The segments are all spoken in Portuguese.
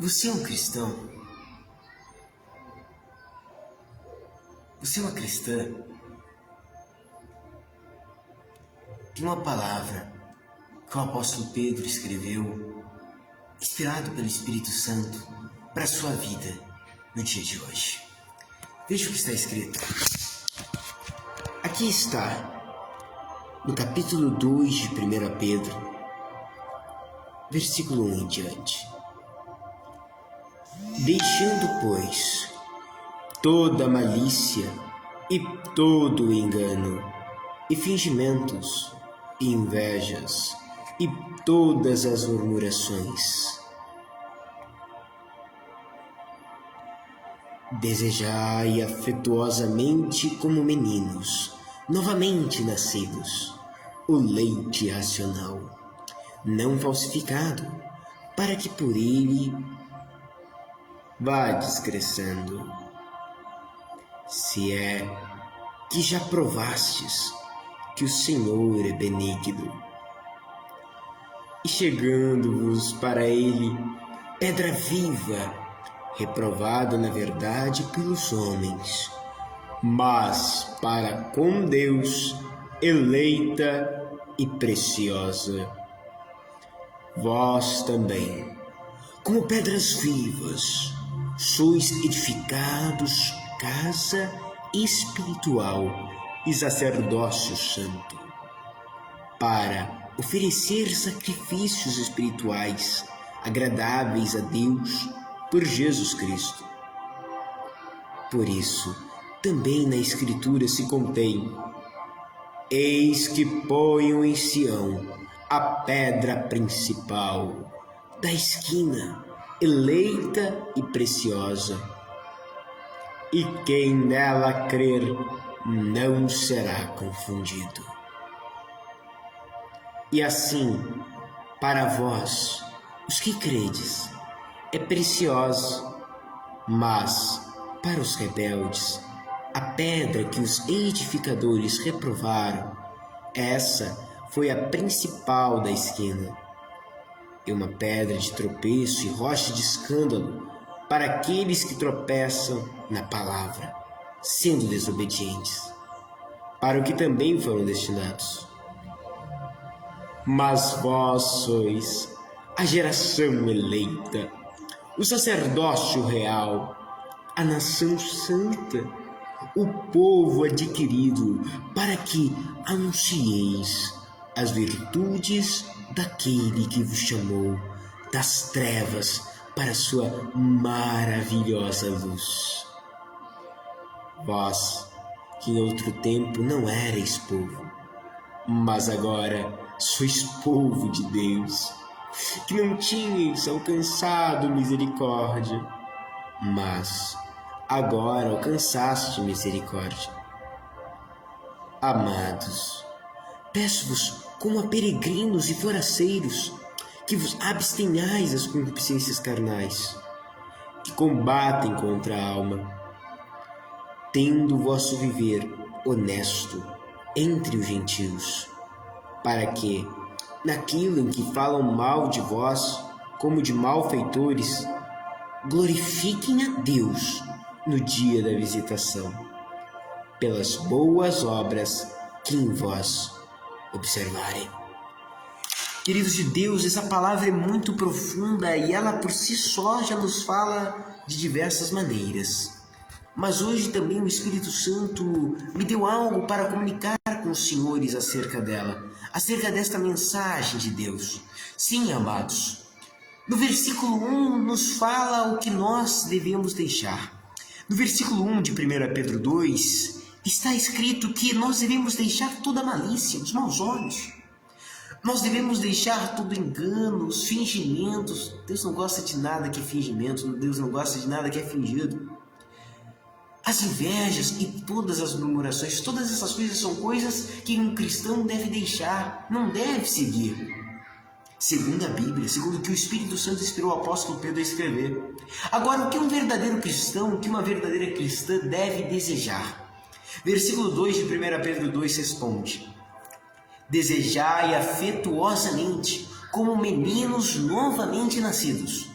Você é um cristão? Você é uma cristã? Tem uma palavra que o apóstolo Pedro escreveu, inspirado pelo Espírito Santo, para a sua vida no dia de hoje. Veja o que está escrito. Aqui está, no capítulo 2 de 1 Pedro, versículo 1 em diante. Deixando, pois, toda malícia e todo engano, e fingimentos, e invejas, e todas as murmurações. Desejai afetuosamente como meninos, novamente nascidos, o leite racional, não falsificado, para que por ele vades crescendo. Se é que já provastes que o Senhor é benigno, e chegando-vos para ele, pedra viva, reprovada na verdade pelos homens, mas para com Deus eleita e preciosa. Vós também, como pedras vivas, sois edificados casa espiritual e sacerdócio santo, para oferecer sacrifícios espirituais agradáveis a Deus por Jesus Cristo. Por isso, também na Escritura se contém: eis que ponho em Sião a pedra principal da esquina, eleita e preciosa, e quem nela crer não será confundido. E assim, para vós, os que credes, é preciosa, mas para os rebeldes, a pedra que os edificadores reprovaram, essa foi a principal da esquina, e uma pedra de tropeço e rocha de escândalo para aqueles que tropeçam na palavra, sendo desobedientes, para o que também foram destinados. Mas vós sois a geração eleita, o sacerdócio real, a nação santa, o povo adquirido, para que anuncieis as virtudes daquele que vos chamou das trevas para sua maravilhosa luz. Vós, que em outro tempo não erais povo, mas agora sois povo de Deus, que não tinhais alcançado misericórdia, mas agora alcançaste misericórdia. Amados, peço-vos como a peregrinos e forasteiros, que vos abstenhais das concupiscências carnais, que combatem contra a alma, tendo o vosso viver honesto entre os gentios, para que, naquilo em que falam mal de vós, como de malfeitores, glorifiquem a Deus no dia da visitação, pelas boas obras que em vós observarem. Queridos de Deus, essa palavra é muito profunda e ela por si só já nos fala de diversas maneiras. Mas hoje também o Espírito Santo me deu algo para comunicar com os senhores acerca dela, acerca desta mensagem de Deus. Sim, amados, no versículo 1 nos fala o que nós devemos deixar. No versículo 1 de 1 Pedro 2 está escrito que nós devemos deixar toda a malícia, os maus olhos. Nós devemos deixar todo engano, os fingimentos. Deus não gosta de nada que é fingimento, Deus não gosta de nada que é fingido. As invejas e todas as murmurações, todas essas coisas são coisas que um cristão deve deixar, não deve seguir. Segundo a Bíblia, segundo o que o Espírito Santo inspirou o apóstolo Pedro a escrever. Agora, o que um verdadeiro cristão, o que uma verdadeira cristã deve desejar? Versículo 2 de 1 Pedro 2 responde: desejai afetuosamente como meninos novamente nascidos,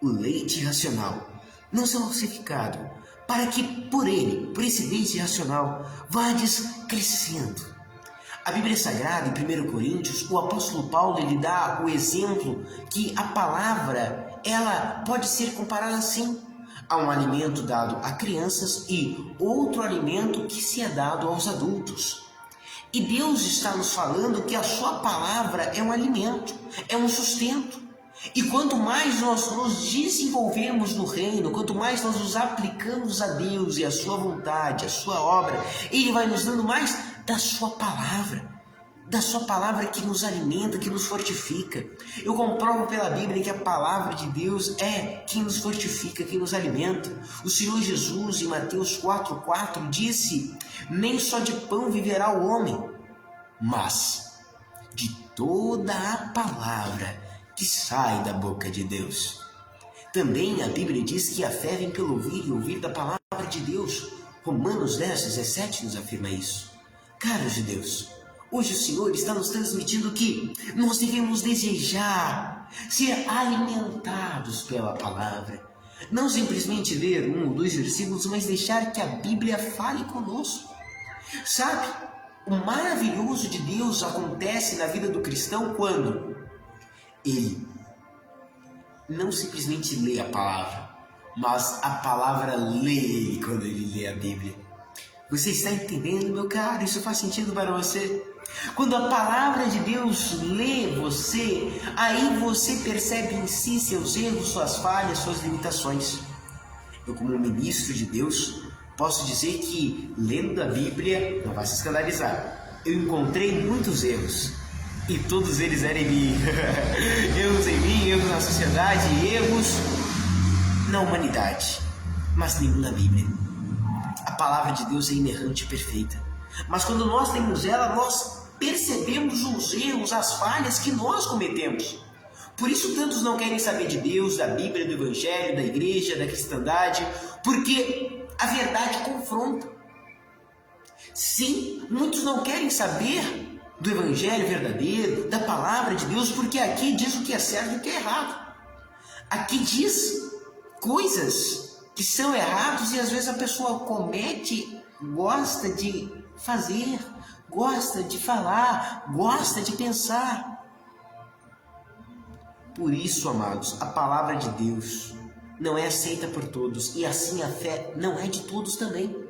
o leite racional, não falsificado, para que por esse leite racional, vades crescendo. A Bíblia Sagrada, em 1 Coríntios, o apóstolo Paulo ele dá o exemplo que a palavra ela pode ser comparada assim. Há um alimento dado a crianças e outro alimento que se é dado aos adultos. E Deus está nos falando que a sua palavra é um alimento, é um sustento. E quanto mais nós nos desenvolvermos no reino, quanto mais nós nos aplicamos a Deus e a sua vontade, a sua obra, Ele vai nos dando mais da sua palavra que nos alimenta, que nos fortifica. Eu comprovo pela Bíblia que a palavra de Deus é quem nos fortifica, quem nos alimenta. O Senhor Jesus, em Mateus 4,4, disse: nem só de pão viverá o homem, mas de toda a palavra que sai da boca de Deus. Também a Bíblia diz que a fé vem pelo ouvir e ouvir da palavra de Deus. Romanos 10:17 nos afirma isso. Caros de Deus, hoje o Senhor está nos transmitindo que nós devemos desejar ser alimentados pela palavra. Não simplesmente ler 1 ou 2 versículos, mas deixar que a Bíblia fale conosco. Sabe, o maravilhoso de Deus acontece na vida do cristão quando ele não simplesmente lê a palavra, mas a palavra lê ele quando ele lê a Bíblia. Você está entendendo, meu caro? Isso faz sentido para você? Quando a palavra de Deus lê você, aí você percebe em si seus erros, suas falhas, suas limitações. Eu, como ministro de Deus, posso dizer que, lendo a Bíblia, não vai se escandalizar, eu encontrei muitos erros. E todos eles eram em mim. Erros em mim, erros na sociedade, erros na humanidade. Mas nenhum na Bíblia. A palavra de Deus é inerrante e perfeita. Mas quando nós temos ela, nós percebemos os erros, as falhas que nós cometemos. Por isso tantos não querem saber de Deus, da Bíblia, do Evangelho, da igreja, da cristandade, porque a verdade confronta. Sim, muitos não querem saber do Evangelho verdadeiro, da palavra de Deus, porque aqui diz o que é certo e o que é errado. Aqui diz coisas que são erradas e às vezes a pessoa comete, gosta de fazer, gosta de falar, gosta de pensar. Por isso, amados, a palavra de Deus não é aceita por todos e assim a fé não é de todos também.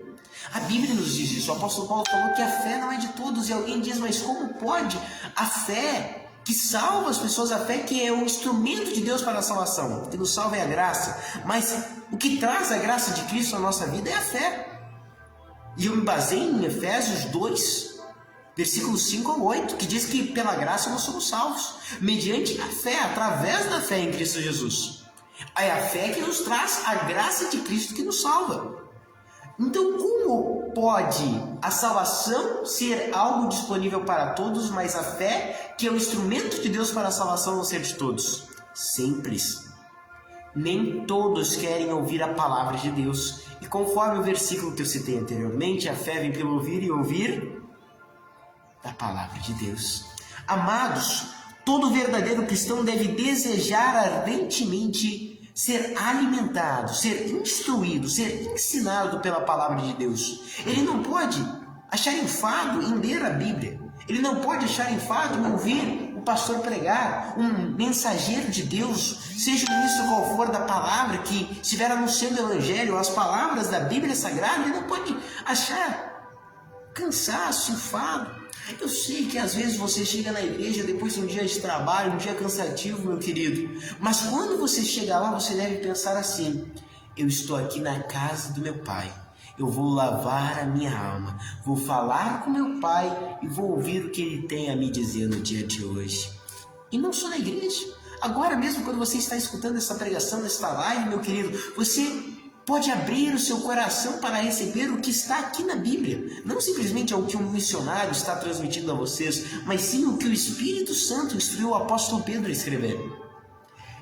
A Bíblia nos diz isso. O apóstolo Paulo falou que a fé não é de todos. E alguém diz, mas como pode a fé que salva as pessoas, a fé que é o instrumento de Deus para a salvação, o que nos salva é a graça, mas o que traz a graça de Cristo na nossa vida é a fé. E eu me baseio em Efésios 2, versículos 5 ao 8, que diz que pela graça nós somos salvos, mediante a fé, através da fé em Cristo Jesus. É a fé que nos traz a graça de Cristo que nos salva. Então, como pode a salvação ser algo disponível para todos, mas a fé, que é o instrumento de Deus para a salvação, não ser de todos? Simples. Nem todos querem ouvir a palavra de Deus. E conforme o versículo que eu citei anteriormente, a fé vem pelo ouvir e ouvir da palavra de Deus. Amados, todo verdadeiro cristão deve desejar ardentemente ser alimentado, ser instruído, ser ensinado pela palavra de Deus. Ele não pode achar enfado em ler a Bíblia. Ele não pode achar enfado em ouvir o pastor pregar, um mensageiro de Deus, seja o ministro qual for da palavra que estiver anunciando o Evangelho, as palavras da Bíblia Sagrada. Ele não pode achar cansaço, enfado. Eu sei que às vezes você chega na igreja depois de um dia de trabalho, um dia cansativo, meu querido. Mas quando você chega lá, você deve pensar assim: eu estou aqui na casa do meu Pai. Eu vou lavar a minha alma, vou falar com meu Pai e vou ouvir o que Ele tem a me dizer no dia de hoje. E não só na igreja. Agora mesmo, quando você está escutando essa pregação, esta live, meu querido, você pode abrir o seu coração para receber o que está aqui na Bíblia. Não simplesmente o que um missionário está transmitindo a vocês, mas sim o que o Espírito Santo instruiu o apóstolo Pedro a escrever.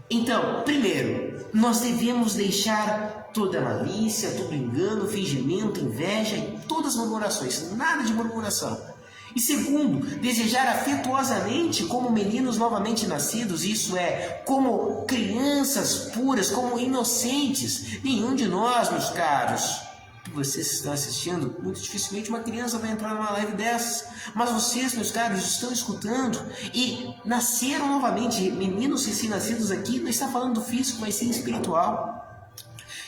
Então, primeiro, nós devemos deixar toda malícia, todo engano, fingimento, inveja e todas as murmurações. Nada de murmuração. E segundo, desejar afetuosamente como meninos novamente nascidos, isso é, como crianças puras, como inocentes. Nenhum de nós, meus caros, que vocês estão assistindo, muito dificilmente uma criança vai entrar numa live dessas. Mas vocês, meus caros, estão escutando e nasceram novamente. Meninos recém-nascidos aqui não está falando do físico, mas sim espiritual.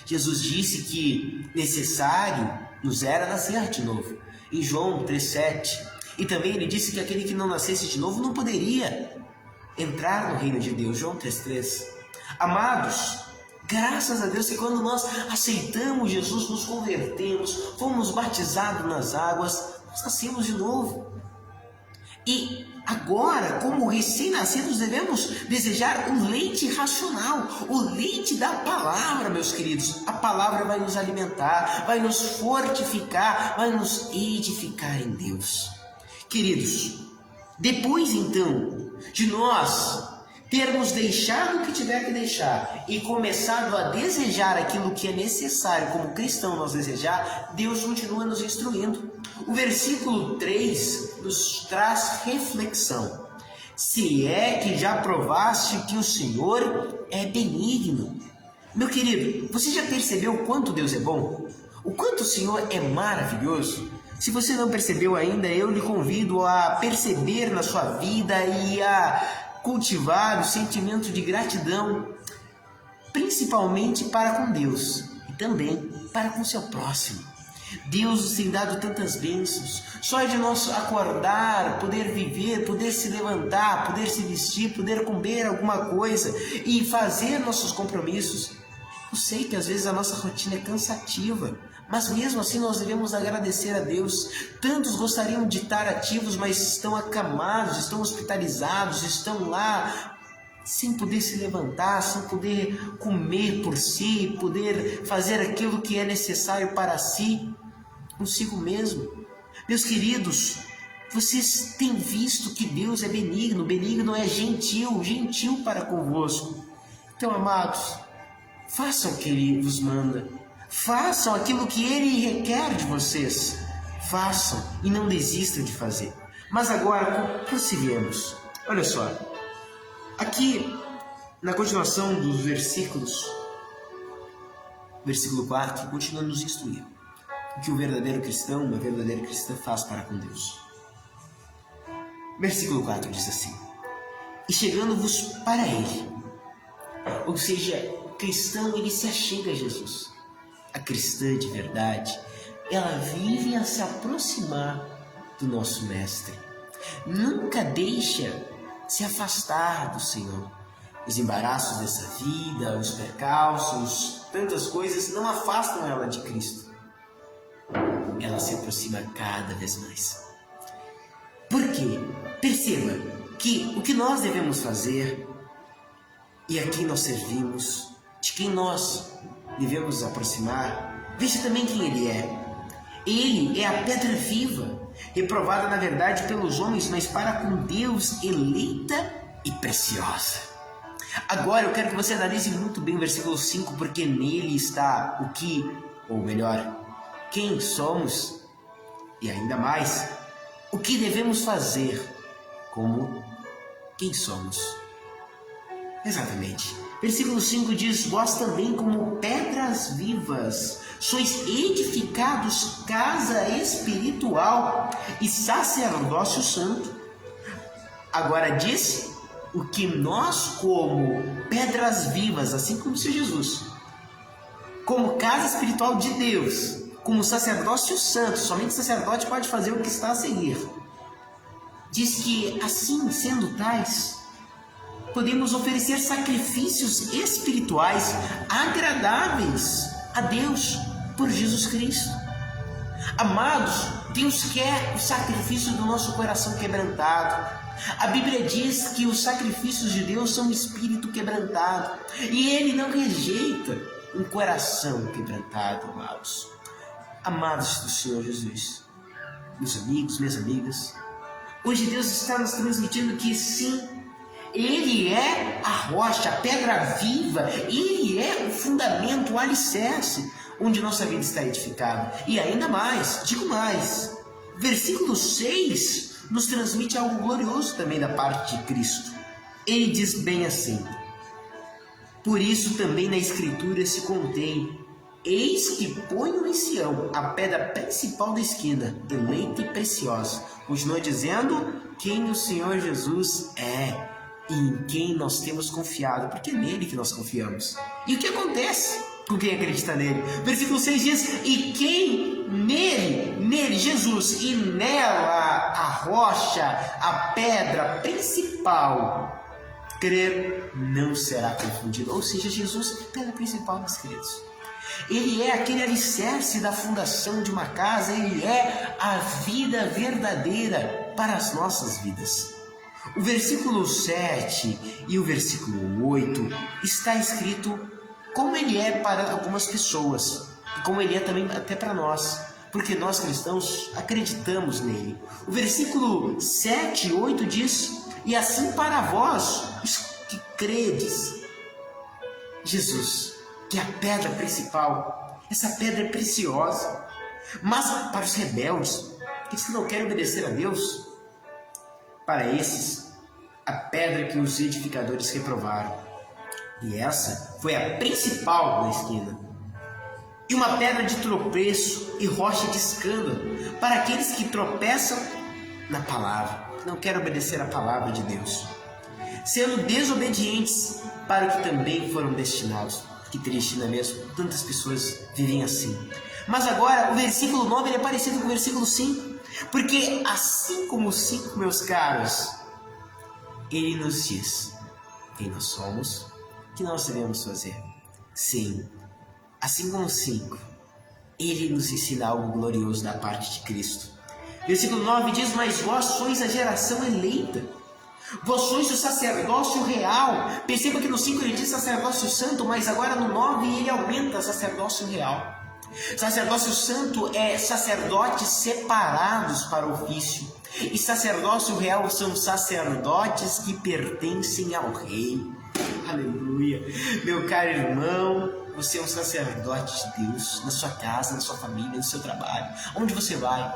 Jesus disse que necessário nos era nascer de novo, em João 3,7. E também ele disse que aquele que não nascesse de novo não poderia entrar no reino de Deus, João 3,3. Amados, graças a Deus que quando nós aceitamos Jesus, nos convertemos, fomos batizados nas águas, nós nascemos de novo. E agora, como recém-nascidos, devemos desejar o leite racional, o leite da palavra, meus queridos. A palavra vai nos alimentar, vai nos fortificar, vai nos edificar em Deus. Queridos, depois então de nós termos deixado o que tiver que deixar e começado a desejar aquilo que é necessário como cristão nós desejar, Deus continua nos instruindo. O versículo 3 nos traz reflexão. Se é que já provaste que o Senhor é benigno. Meu querido, você já percebeu o quanto Deus é bom? O quanto o Senhor é maravilhoso? Se você não percebeu ainda, eu lhe convido a perceber na sua vida e a cultivar o sentimento de gratidão, principalmente para com Deus e também para com seu próximo. Deus nos tem dado tantas bênçãos, só de nós acordar, poder viver, poder se levantar, poder se vestir, poder comer alguma coisa e fazer nossos compromissos. Eu sei que às vezes a nossa rotina é cansativa, mas mesmo assim nós devemos agradecer a Deus. Tantos gostariam de estar ativos, mas estão acamados, estão hospitalizados, estão lá sem poder se levantar, sem poder comer por si, poder fazer aquilo que é necessário para si, consigo mesmo. Meus queridos, vocês têm visto que Deus é benigno, benigno é gentil, gentil para convosco. Então, amados, façam o que Ele vos manda. Façam aquilo que Ele requer de vocês. Façam e não desistam de fazer. Mas agora, prosseguimos. Olha só. Aqui, na continuação dos versículos, versículo 4, continua nos instruir o que o verdadeiro cristão, uma verdadeira cristã faz para com Deus. Versículo 4 diz assim: e chegando-vos para Ele. Ou seja, o cristão, ele se achega a Jesus. A cristã de verdade, ela vive a se aproximar do nosso Mestre. Nunca deixa se afastar do Senhor. Os embaraços dessa vida, os percalços, tantas coisas não afastam ela de Cristo. Ela se aproxima cada vez mais. Por quê? Perceba que o que nós devemos fazer e a quem nós servimos, de quem nós devemos nos aproximar, veja também quem Ele é. Ele é a pedra viva, reprovada na verdade pelos homens, mas para com Deus eleita e preciosa. Agora eu quero que você analise muito bem o versículo 5, porque nele está o que, ou melhor, quem somos e ainda mais, o que devemos fazer como quem somos. Exatamente. Versículo 5 diz: vós também como pedras vivas sois edificados casa espiritual e sacerdócio santo. Agora diz o que nós como pedras vivas, assim como o Senhor Jesus, como casa espiritual de Deus, como sacerdócio santo, somente o sacerdote pode fazer o que está a seguir. Diz que assim sendo tais, podemos oferecer sacrifícios espirituais agradáveis a Deus por Jesus Cristo. Amados, Deus quer o sacrifício do nosso coração quebrantado. A Bíblia diz que os sacrifícios de Deus são um espírito quebrantado e Ele não rejeita um coração quebrantado, amados. Amados do Senhor Jesus, meus amigos, minhas amigas, hoje Deus está nos transmitindo que sim, Ele é a rocha, a pedra viva, Ele é o fundamento, o alicerce onde nossa vida está edificada. E ainda mais, digo mais, versículo 6 nos transmite algo glorioso também da parte de Cristo. Ele diz bem assim: por isso também na Escritura se contém: eis que ponho em Sião a pedra principal da esquina, eleita e preciosa. Continua dizendo quem o Senhor Jesus é e em quem nós temos confiado, porque é nele que nós confiamos. E o que acontece com quem acredita nele? Versículo 6 diz: e quem nele, Jesus, e nela a rocha, a pedra principal, crer, não será confundido. Ou seja, Jesus é a pedra principal, meus queridos. Ele é aquele alicerce da fundação de uma casa, ele é a vida verdadeira para as nossas vidas. O versículo 7 e o versículo 8 está escrito como ele é para algumas pessoas e como ele é também até para nós, porque nós cristãos acreditamos nele. O versículo 7 e 8 diz: e assim para vós, os que credes, Jesus, que é a pedra principal, essa pedra é preciosa. Mas para os rebeldes, aqueles que não querem obedecer a Deus, para esses, a pedra que os edificadores reprovaram. E essa foi a principal na esquina. E uma pedra de tropeço e rocha de escândalo para aqueles que tropeçam na palavra, que não querem obedecer a palavra de Deus, sendo desobedientes para o que também foram destinados. Que triste, não é mesmo? Tantas pessoas vivem assim. Mas agora, o versículo 9 ele é parecido com o versículo 5. Porque assim como o 5, meus caros, ele nos diz quem nós somos, o que nós devemos fazer. Sim, assim como o 5, ele nos ensina algo glorioso da parte de Cristo. Versículo 9 diz: mas vós sois a geração eleita, vós sois o sacerdócio real. Perceba que no 5 ele diz sacerdócio santo, mas agora no 9 ele aumenta sacerdócio real. Sacerdócio santo é sacerdotes separados para o ofício. E sacerdócio real são sacerdotes que pertencem ao rei. Aleluia. Meu caro irmão, você é um sacerdote de Deus, na sua casa, na sua família, no seu trabalho. Onde você vai?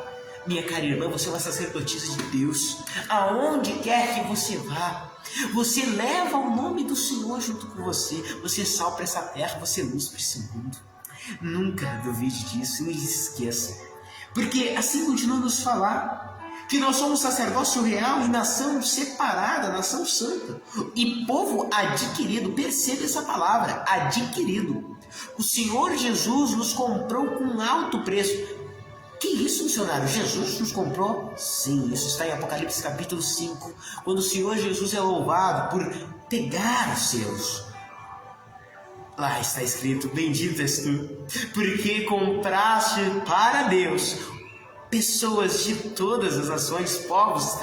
Minha cara irmã, você é uma sacerdotisa de Deus. Aonde quer que você vá, você leva o nome do Senhor junto com você. Você é sal para essa terra, você é luz para esse mundo. Nunca duvide disso, não esqueça. Porque assim continua a nos falar que nós somos sacerdócio real e nação separada, nação santa e povo adquirido. Perceba essa palavra, adquirido. O Senhor Jesus nos comprou com um alto preço. Que isso, missionário? Jesus nos comprou? Sim, isso está em Apocalipse capítulo 5, quando o Senhor Jesus é louvado por pegar os seus. Lá está escrito: bendito és tu, porque compraste para Deus pessoas de todas as nações, povos,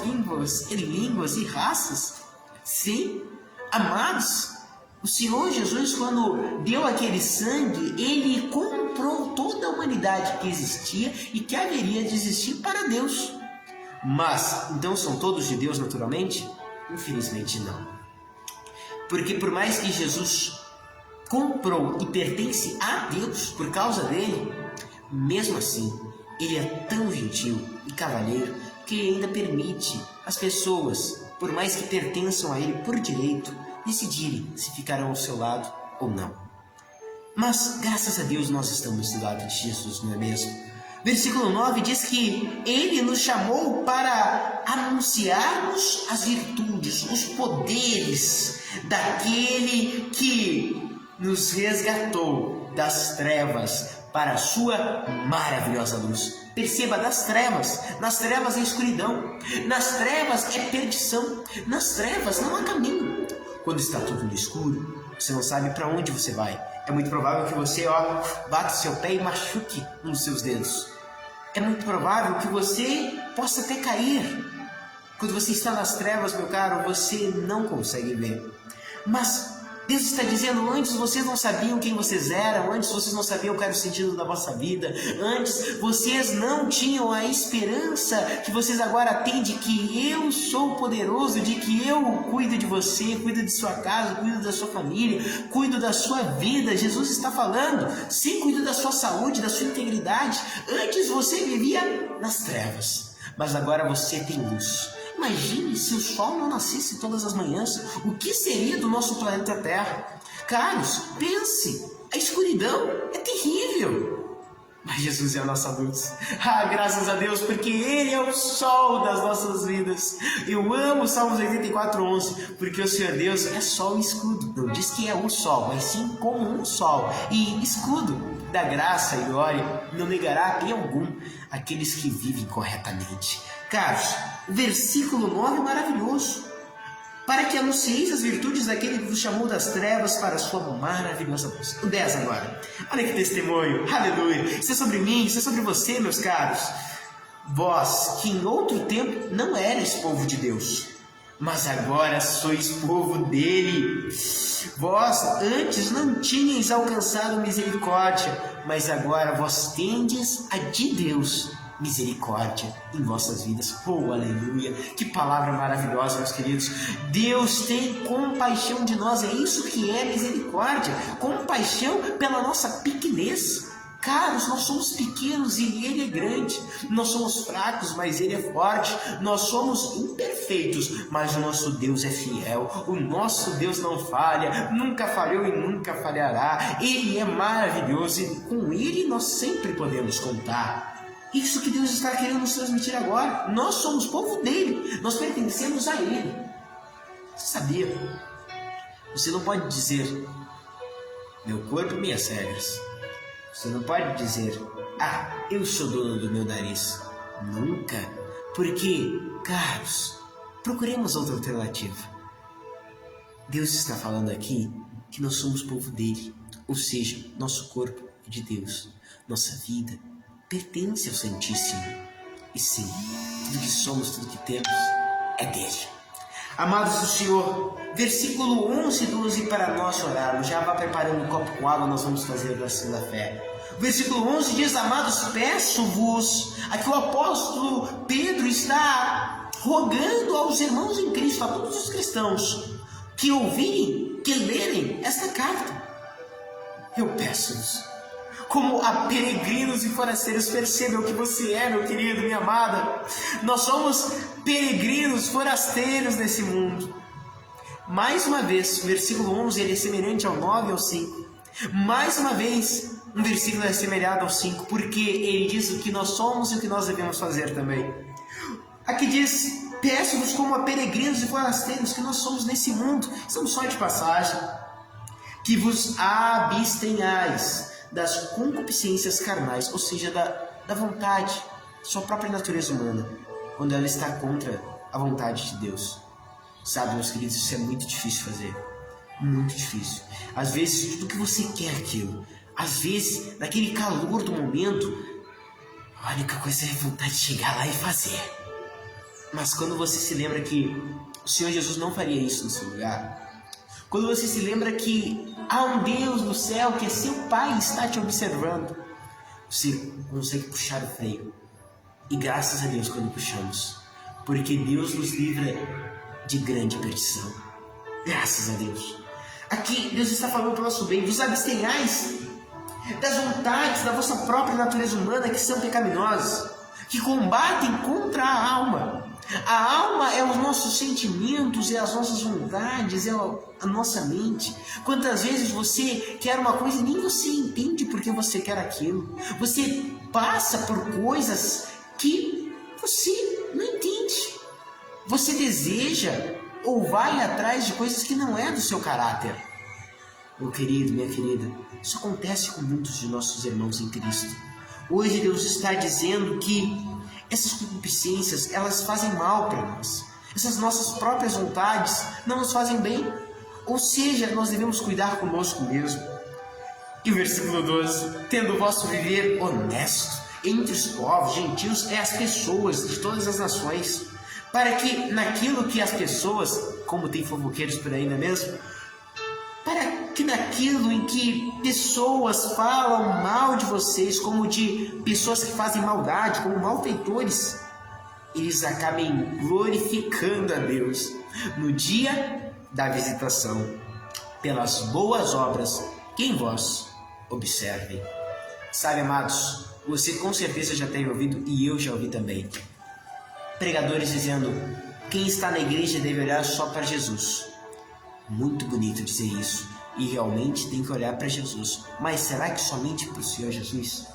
línguas e raças. Sim, amados, o Senhor Jesus, quando deu aquele sangue, ele comprou toda a humanidade que existia e que haveria de existir para Deus. Mas, então são todos de Deus naturalmente? Infelizmente não. Porque por mais que Jesus comprou e pertence a Deus por causa dele, mesmo assim, ele é tão gentil e cavalheiro que ainda permite as pessoas, por mais que pertençam a ele por direito, decidirem se ficarão ao seu lado ou não. Mas, graças a Deus, nós estamos do lado de Jesus, não é mesmo? Versículo 9 diz que ele nos chamou para anunciarmos as virtudes, os poderes daquele que nos resgatou das trevas para a sua maravilhosa luz. Perceba, das trevas. Nas trevas é escuridão. Nas trevas é perdição. Nas trevas não há caminho. Quando está tudo no escuro, você não sabe para onde você vai. É muito provável que você bata seu pé e machuque um dos seus dedos. É muito provável que você possa até cair. Quando você está nas trevas, meu caro, você não consegue ver. Mas Deus está dizendo: antes vocês não sabiam quem vocês eram, antes vocês não sabiam qual era o sentido da vossa vida, antes vocês não tinham a esperança que vocês agora têm de que eu sou poderoso, de que eu cuido de você, cuido de sua casa, cuido da sua família, cuido da sua vida. Jesus está falando: sim, cuido da sua saúde, da sua integridade. Antes você vivia nas trevas. mas agora você tem luz. Imagine se o sol não nascesse todas as manhãs, o que seria do nosso planeta Terra? Caros, pense, a escuridão é terrível. Mas Jesus é a nossa luz. Graças a Deus, porque Ele é o sol das nossas vidas. Eu amo Salmos 84:11, porque o Senhor Deus é sol e escudo. Não diz que é o sol, mas sim como um sol e escudo da graça e glória. Não negará em algum aqueles que vivem corretamente. Caros, o versículo 9 é maravilhoso. Para que anuncieis as virtudes daquele que vos chamou das trevas para a sua maravilhosa luz. O 10 agora. Olha que testemunho. Aleluia. Isso é sobre mim, isso é sobre você, meus caros. Vós, que em outro tempo não erais povo de Deus, mas agora sois povo dele. Vós antes não tinhais alcançado misericórdia, mas agora vós tendes a de Deus misericórdia em vossas vidas. Oh, aleluia! Que palavra maravilhosa, meus queridos. Deus tem compaixão de nós, é isso que é misericórdia. Compaixão pela nossa pequenez. Caros, nós somos pequenos e Ele é grande. Nós somos fracos, mas Ele é forte. Nós somos imperfeitos, mas o nosso Deus é fiel. O nosso Deus não falha, nunca falhou e nunca falhará. Ele é maravilhoso e com Ele nós sempre podemos contar. Isso que Deus está querendo nos transmitir agora. Nós somos povo dele, nós pertencemos a Ele. Você sabia? Você não pode dizer, meu corpo e minhas regras. Você não pode dizer, eu sou dono do meu nariz. Nunca. Porque, caros, procuremos outra alternativa. Deus está falando aqui que nós somos povo dele. Ou seja, nosso corpo é de Deus. Nossa vida pertence ao Santíssimo. E sim, tudo que somos, tudo que temos é dele. Amados do Senhor, versículo 11 e 12 para nós orarmos. Já vá preparando um copo com água, nós vamos fazer a oração da fé. O versículo 11 diz, amados, peço-vos, aqui o apóstolo Pedro está rogando aos irmãos em Cristo, a todos os cristãos, que ouvirem, que lerem esta carta. Eu peço-vos, como a peregrinos e forasteiros, percebam que você é, meu querido, minha amada. Nós somos peregrinos, forasteiros nesse mundo. Mais uma vez, o versículo 11 ele é semelhante ao 9 e ao 5. Mais uma vez, um versículo é semelhante ao 5, porque ele diz o que nós somos e o que nós devemos fazer também. Aqui diz, peço-vos como a peregrinos e forasteiros que nós somos nesse mundo, estamos só de passagem, que vos abstenhais das concupiscências carnais, ou seja, da vontade, sua própria natureza humana, quando ela está contra a vontade de Deus. Sabe, meus queridos, isso é muito difícil fazer, muito difícil. Às vezes, tudo que você quer aquilo, às vezes, naquele calor do momento, a única coisa é a vontade de chegar lá e fazer. Mas quando você se lembra que o Senhor Jesus não faria isso no seu lugar, quando você se lembra que há um Deus no céu, que é seu Pai e está te observando, você consegue puxar o freio. E graças a Deus quando puxamos, porque Deus nos livra de grande perdição. Graças a Deus. Aqui Deus está falando para o nosso bem. Vos abstenhais das vontades da vossa própria natureza humana, que são pecaminosas, que combatem contra a alma. A alma é os nossos sentimentos, é as nossas vontades, é a nossa mente. Quantas vezes você quer uma coisa e nem você entende por que você quer aquilo. Você passa por coisas que você não entende. Você deseja ou vai atrás de coisas que não é do seu caráter. Meu querido, minha querida, isso acontece com muitos de nossos irmãos em Cristo. Hoje Deus está dizendo que essas concupiscências, elas fazem mal para nós. Essas nossas próprias vontades não nos fazem bem. Ou seja, nós devemos cuidar conosco mesmo. E o versículo 12, tendo o vosso viver honesto entre os povos, gentios, as pessoas de todas as nações, para que naquilo que as pessoas, como tem fofoqueiros por aí, não é mesmo? Para que naquilo em que pessoas falam mal de vocês, como de pessoas que fazem maldade, como malfeitores, eles acabem glorificando a Deus no dia da visitação, pelas boas obras que em vós observem. Sabe, amados, você com certeza já tem ouvido, e eu já ouvi também, pregadores dizendo: quem está na igreja deve olhar só para Jesus. Muito bonito dizer isso, e realmente tem que olhar para Jesus. Mas será que somente para o Senhor Jesus?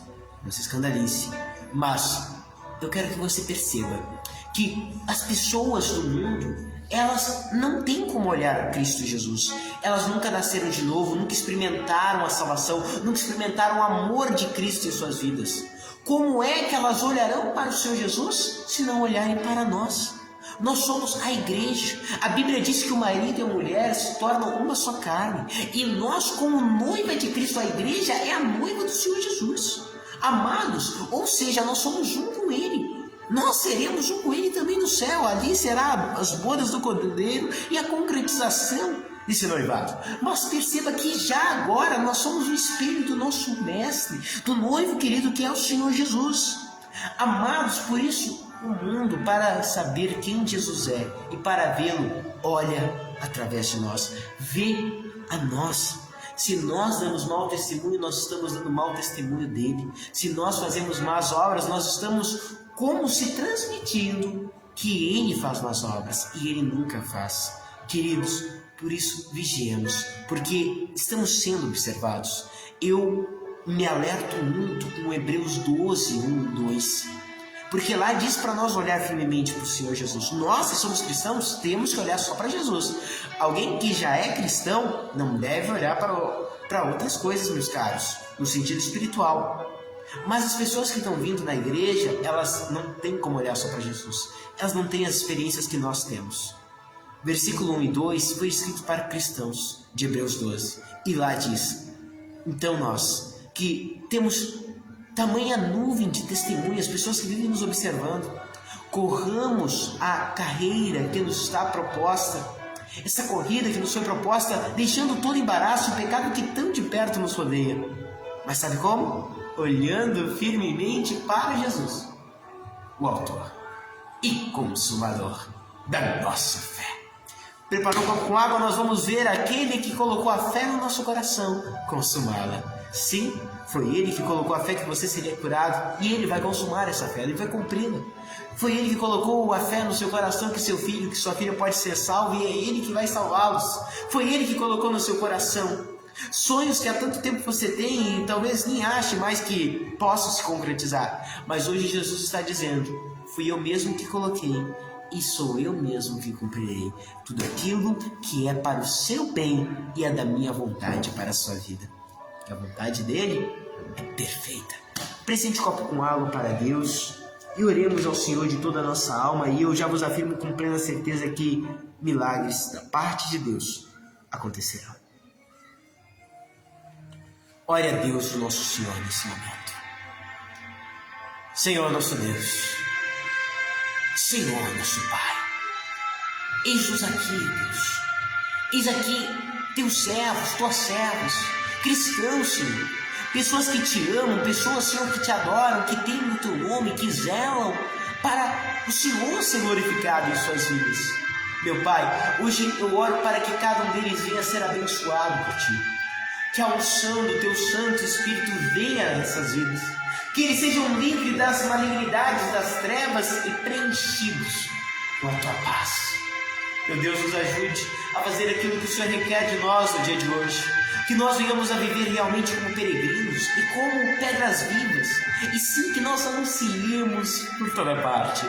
Não se escandalize. Mas eu quero que você perceba que as pessoas do mundo, elas não têm como olhar a Cristo Jesus. Elas nunca nasceram de novo, nunca experimentaram a salvação, nunca experimentaram o amor de Cristo em suas vidas. Como é que elas olharão para o Senhor Jesus se não olharem para nós? Nós somos a igreja. A Bíblia diz que o marido e a mulher se tornam uma só carne. E nós, como noiva de Cristo, a igreja é a noiva do Senhor Jesus. Amados, ou seja, nós somos um com Ele. Nós seremos um com Ele também no céu. Ali será as bodas do Cordeiro e a concretização desse noivado. Mas perceba que já agora nós somos o espelho do nosso mestre, do noivo querido que é o Senhor Jesus. Amados, por isso o mundo, para saber quem Jesus é e para vê-lo, olha através de nós, vê a nós. Se nós damos mau testemunho, nós estamos dando mau testemunho dele. Se nós fazemos más obras, nós estamos como se transmitindo que ele faz más obras e ele nunca faz. Queridos, por isso vigiemos, porque estamos sendo observados. Eu me alerto muito com Hebreus 12, 1 e 2. Porque lá diz para nós olhar firmemente para o Senhor Jesus. Nós, se somos cristãos, temos que olhar só para Jesus. Alguém que já é cristão não deve olhar para outras coisas, meus caros, no sentido espiritual. Mas as pessoas que estão vindo na igreja, elas não têm como olhar só para Jesus. Elas não têm as experiências que nós temos. Versículo 1 e 2 foi escrito para cristãos, de Hebreus 12. E lá diz: então nós, que temos tamanha nuvem de testemunhas, pessoas que vivem nos observando, corramos a carreira que nos está proposta, essa corrida que nos foi proposta, deixando todo embaraço e o pecado que tão de perto nos rodeia. Mas sabe como? Olhando firmemente para Jesus, o autor e consumador da nossa fé. Preparou um copo com água, nós vamos ver aquele que colocou a fé no nosso coração consumá-la. Sim, foi Ele que colocou a fé que você seria curado, e Ele vai consumar essa fé, Ele vai cumpri-la. Foi Ele que colocou a fé no seu coração que seu filho, que sua filha pode ser salvo, e é Ele que vai salvá-los. Foi Ele que colocou no seu coração sonhos que há tanto tempo você tem e talvez nem ache mais que possam se concretizar. Mas hoje Jesus está dizendo: fui eu mesmo que coloquei, e sou eu mesmo que cumprirei tudo aquilo que é para o seu bem e é da minha vontade para a sua vida. Que a vontade dele é perfeita. Presente copo com água para Deus e oremos ao Senhor de toda a nossa alma, e eu já vos afirmo com plena certeza que milagres da parte de Deus acontecerão. Ore a Deus, o nosso Senhor, nesse momento. Senhor nosso Deus, Senhor nosso Pai, eis-nos aqui, Deus. Eis aqui teus servos, tuas servas, cristãos, Senhor, pessoas que te amam, pessoas, Senhor, que te adoram, que temem o teu nome, que zelam para o Senhor ser glorificado em suas vidas. Meu Pai, hoje eu oro para que cada um deles venha a ser abençoado por Ti, que a unção do Teu Santo Espírito venha a essas vidas, que eles sejam livres das malignidades, das trevas e preenchidos com a Tua paz. Meu Deus, nos ajude a fazer aquilo que o Senhor requer de nós no dia de hoje, que nós venhamos a viver realmente como peregrinos e como pedras vivas, e sim que nós anunciemos por toda parte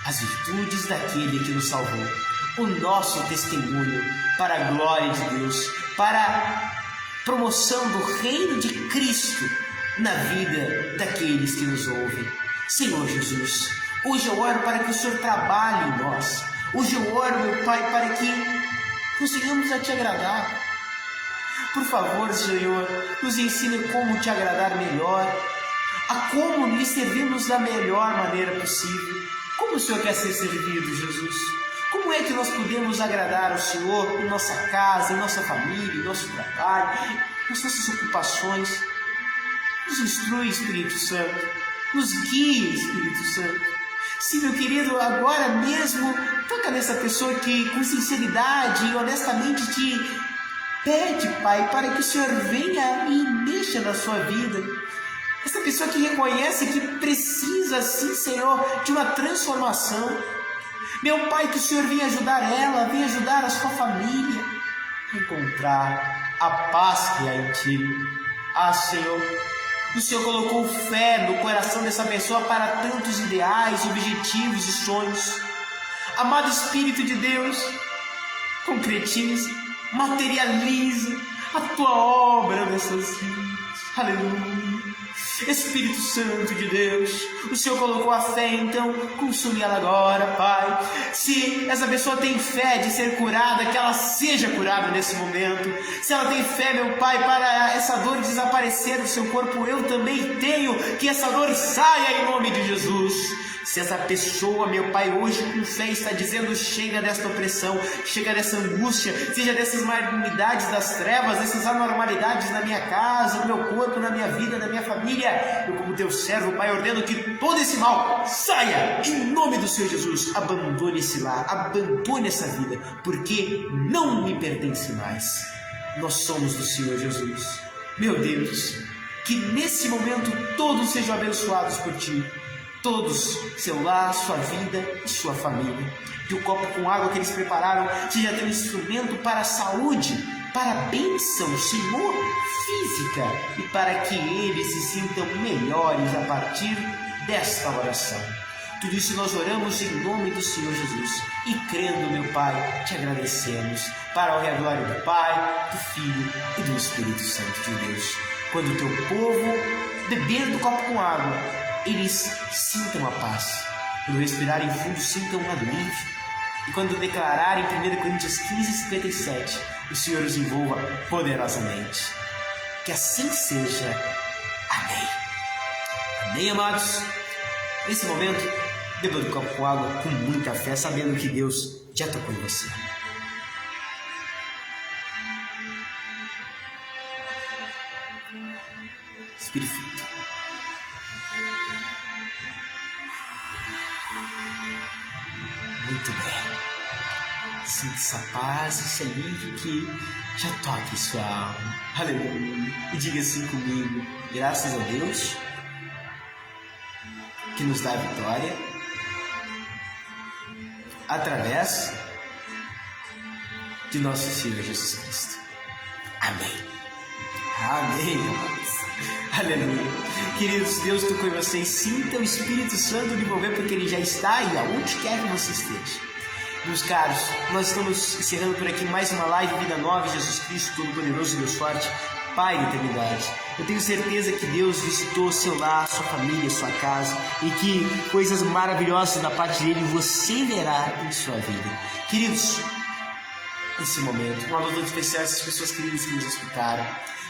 as virtudes daquele que nos salvou, o nosso testemunho para a glória de Deus, para a promoção do reino de Cristo na vida daqueles que nos ouvem. Senhor Jesus, hoje eu oro para que o Senhor trabalhe em nós. Hoje eu oro, meu Pai, para que consigamos a Te agradar. Por favor, Senhor, nos ensine como Te agradar melhor, a como lhe servirmos da melhor maneira possível. Como o Senhor quer ser servido, Jesus? Como é que nós podemos agradar ao Senhor em nossa casa, em nossa família, em nosso trabalho, nas nossas ocupações? Nos instrui, Espírito Santo. Nos guie, Espírito Santo. Sim, meu querido, agora mesmo, toca nessa pessoa que com sinceridade e honestamente te pede, Pai, para que o Senhor venha e mexa na sua vida. Essa pessoa que reconhece que precisa, sim, Senhor, de uma transformação. Meu Pai, que o Senhor venha ajudar ela, venha ajudar a sua família a encontrar a paz que há em Ti. Ah, Senhor, o Senhor colocou fé no coração dessa pessoa para tantos ideais, objetivos e sonhos. Amado Espírito de Deus, concretize, materialize a Tua obra nessas vidas. Aleluia. Espírito Santo de Deus, o Senhor colocou a fé, então consume ela agora, Pai. Se essa pessoa tem fé de ser curada, que ela seja curada nesse momento. Se ela tem fé, meu Pai, para essa dor desaparecer do seu corpo, eu também tenho, que essa dor saia em nome de Jesus. Se essa pessoa, meu Pai, hoje com fé está dizendo: chega desta opressão, chega dessa angústia, seja dessas malignidades das trevas, dessas anormalidades na minha casa, no meu corpo, na minha vida, na minha família, eu como Teu servo, Pai, ordeno que todo esse mal saia em nome do Senhor Jesus. Abandone esse lar, abandone essa vida, porque não me pertence mais. Nós somos do Senhor Jesus. Meu Deus, que nesse momento todos sejam abençoados por Ti. Todos, seu lar, sua vida e sua família. Que o copo com água que eles prepararam seja teu instrumento para a saúde, para a bênção, Senhor, física, e para que eles se sintam melhores a partir desta oração. Tudo isso nós oramos em nome do Senhor Jesus e crendo, meu Pai, te agradecemos para a honra e a glória do Pai, do Filho e do Espírito Santo de Deus. Quando o teu povo beber do copo com água, eles sintam a paz. Quando respirarem fundo, sintam um alívio. E quando declararem 1 Coríntios 15:57, o Senhor os envolva poderosamente. Que assim seja. Amém. Amém, amados? Nesse momento, beba do copo com água com muita fé, sabendo que Deus já tocou em você. Espírito Santo. Muito bem. Sinta essa paz, esse alívio que já toque sua alma. Aleluia. E diga assim comigo: graças a Deus que nos dá a vitória através de nosso Senhor Jesus Cristo. Amém. Amém, amados. Aleluia. Queridos, Deus tocou em vocês. Sinta o Espírito Santo lhe envolver, porque Ele já está aí, aonde quer que você esteja. Meus caros, nós estamos encerrando por aqui mais uma live Vida Nova, Jesus Cristo, Todo-Poderoso e Deus Forte, Pai da eternidade. Eu tenho certeza que Deus visitou seu lar, sua família, sua casa, e que coisas maravilhosas da parte dele você verá em sua vida. Queridos, nesse momento, um alô especial a essas pessoas queridas que nos escutaram,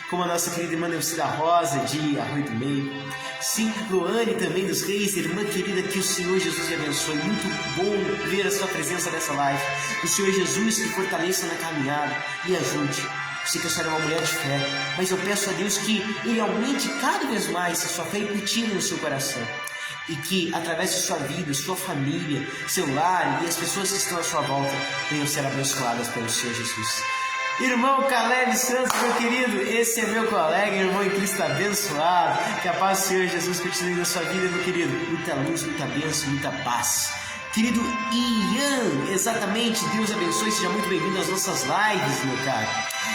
como a nossa querida irmã Neucida Rosa, de Arroio do Meio, sim, Loane também dos Reis, irmã querida, que o Senhor Jesus te abençoe. Muito bom ver a sua presença nessa live. O Senhor Jesus te fortaleça na caminhada e ajude. Eu sei que a senhora é uma mulher de fé, mas eu peço a Deus que Ele aumente cada vez mais a sua fé e cultive no seu coração. E que através de sua vida, sua família, seu lar e as pessoas que estão à sua volta venham ser abençoadas pelo Senhor Jesus. Irmão Caleb Santos, meu querido, esse é meu colega, irmão em Cristo abençoado. Que a paz do Senhor Jesus continue na sua vida, meu querido. Muita luz, muita bênção, muita paz. Querido Ian, exatamente, Deus abençoe, seja muito bem-vindo às nossas lives, meu caro.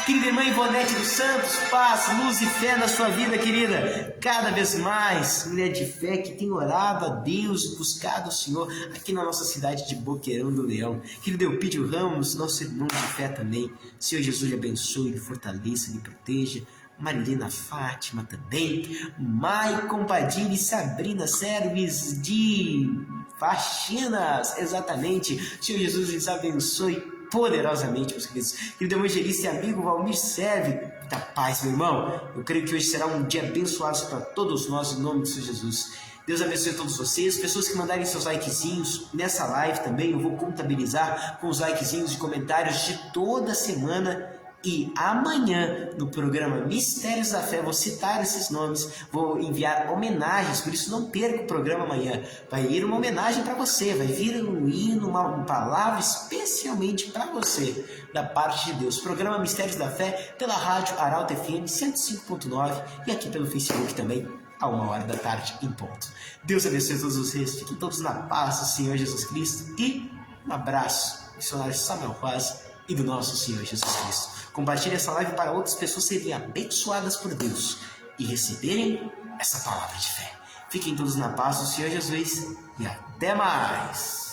Querida irmã Ivonete dos Santos, paz, luz e fé na sua vida, querida. Cada vez mais, mulher de fé que tem orado a Deus, buscado o Senhor aqui na nossa cidade de Boqueirão do Leão. Querido Eupídio Ramos, nosso irmão de fé também. Senhor Jesus lhe abençoe, lhe fortaleça, lhe proteja. Marilena Fátima também. Maicon Padilha e Sabrina Serves de Faxinas, exatamente. Senhor Jesus lhes abençoe poderosamente, meus queridos. Querido evangelista e amigo Valmir Serve, muita paz, meu irmão. Eu creio que hoje será um dia abençoado para todos nós, em nome de Senhor Jesus. Deus abençoe a todos vocês. Pessoas que mandarem seus likezinhos nessa live também, eu vou contabilizar com os likezinhos e comentários de toda semana. E amanhã, no programa Mistérios da Fé, vou citar esses nomes, vou enviar homenagens, por isso não perca o programa amanhã. Vai ir uma homenagem para você, vai vir um hino, uma palavra especialmente para você, da parte de Deus. Programa Mistérios da Fé, pela rádio Arauto FM 105.9 e aqui pelo Facebook também, a 13h em ponto. Deus abençoe todos vocês, fiquem todos na paz do Senhor Jesus Cristo e um abraço, missionário Samuel Paz e do nosso Senhor Jesus Cristo. Compartilhe essa live para outras pessoas serem abençoadas por Deus e receberem essa palavra de fé. Fiquem todos na paz do Senhor Jesus e até mais!